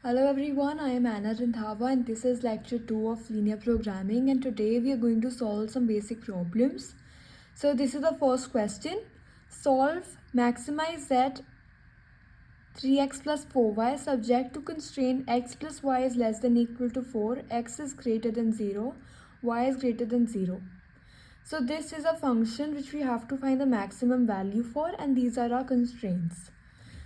Hello everyone, I am Anna Randhava and this is lecture 2 of linear programming, and today we are going to solve some basic problems. So this is the first question. Solve maximize z 3x plus 4y subject to constraint x plus y is less than equal to 4, x is greater than 0, y is greater than 0. So this is a function which we have to find the maximum value for, and these are our constraints.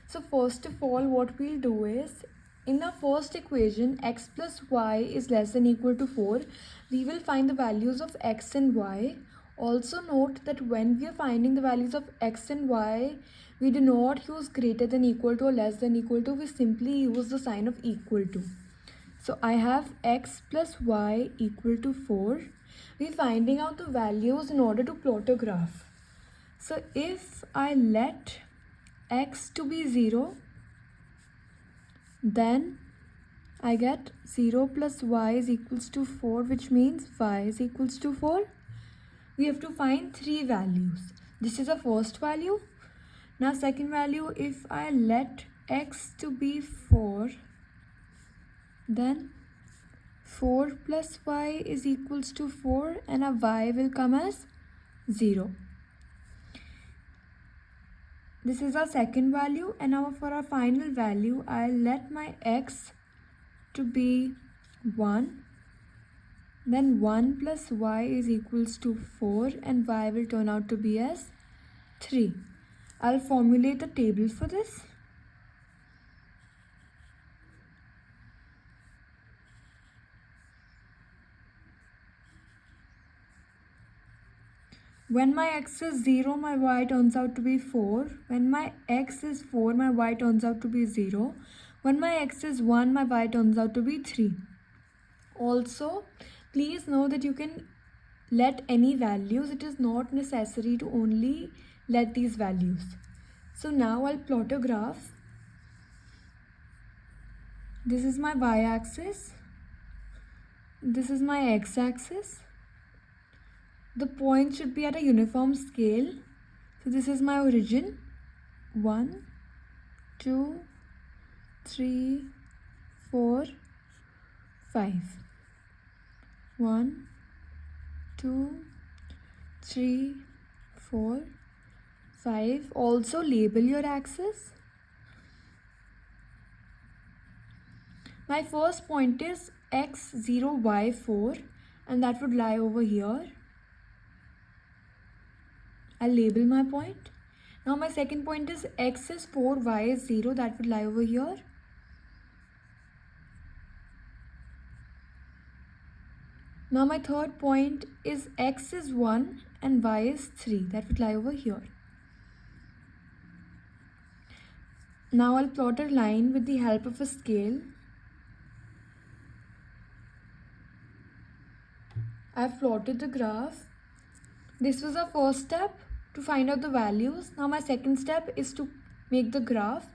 So first of all, what we'll do is, in the first equation, x plus y is less than equal to 4, we will find the values of x and y. Also note that when we are finding the values of x and y, we do not use greater than equal to or less than equal to, we simply use the sign of equal to. So I have x plus y equal to 4. We're finding out the values in order to plot a graph. So if I let x to be 0, then I get 0 plus y is equals to 4, which means y is equals to 4. We have to find 3 values. This is the first value. Now second value, if I let x to be 4, then 4 plus y is equals to 4 and a y will come as 0. This is our second value, and now for our final value, I'll let my x to be 1. Then 1 plus y is equals to 4 and y will turn out to be as 3. I'll formulate the table for this. When my x is 0, my y turns out to be 4. When my x is 4, my y turns out to be 0. When my x is 1, my y turns out to be 3. Also, please know that you can let any values. It is not necessary to only let these values. So now I'll plot a graph. This is my y-axis. This is my x-axis. The points should be at a uniform scale. So this is my origin. 1, 2, 3, 4, 5. 1, 2, 3, 4, 5. Also label your axis. My first point is x0, y4, and that would lie over here. I'll label my point. Now my second point is x is 4, y is 0, that would lie over here. Now my third point is x is 1 and y is 3, that would lie over here. Now I'll plot a line with the help of a scale. I've plotted the graph. This was our first step to find out the values. Now my second step is to make the graph.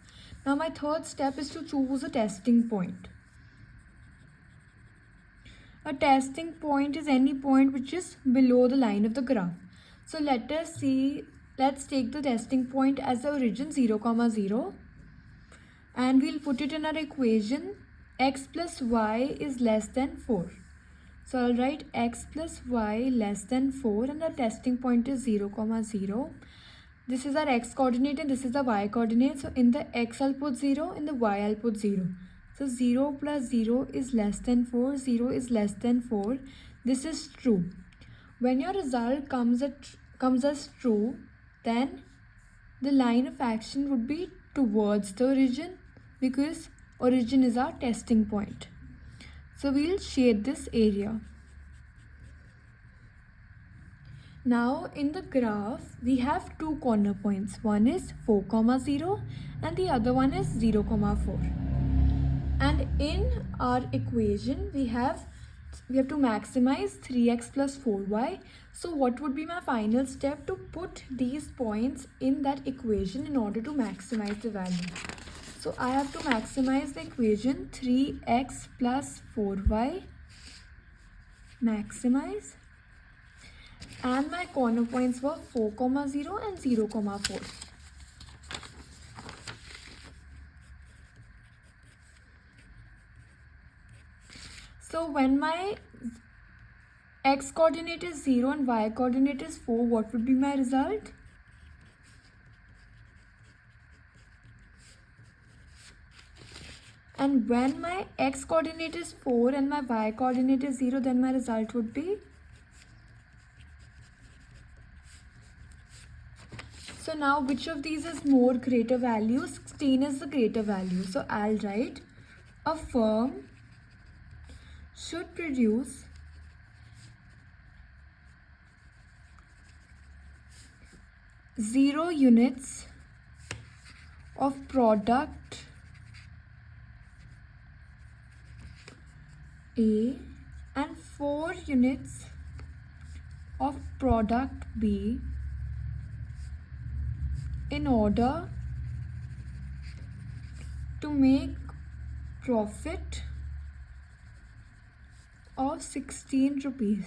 Now my third step is to choose a testing point. A testing point is any point which is below the line of the graph. So let's take the testing point as the origin 0, 0, and we'll put it in our equation. X plus y is less than 4. So I'll write x plus y less than 4 and the testing point is 0, 0. This is our x coordinate and this is the y coordinate. So in the x I'll put 0, in the y I'll put 0. So 0 plus 0 is less than 4, 0 is less than 4. This is true. When your result comes as true, then the line of action would be towards the origin, because origin is our testing point. So we'll shade this area. Now in the graph, we have two corner points. One is 4, 0 and the other one is 0, 4. And in our equation, we have to maximize 3x plus 4y. So what would be my final step? To put these points in that equation in order to maximize the value. So I have to maximize the equation 3x plus 4y, maximize, and my corner points were 4, 0 and 0, 4. So when my x coordinate is 0 and y coordinate is 4, what would be my result? And when my x coordinate is 4 and my y coordinate is 0, then my result would be. So now which of these is more greater value? 16 is the greater value. So I'll write a firm should produce 0 units of product A and 4 units of product B in order to make profit of 16 rupees.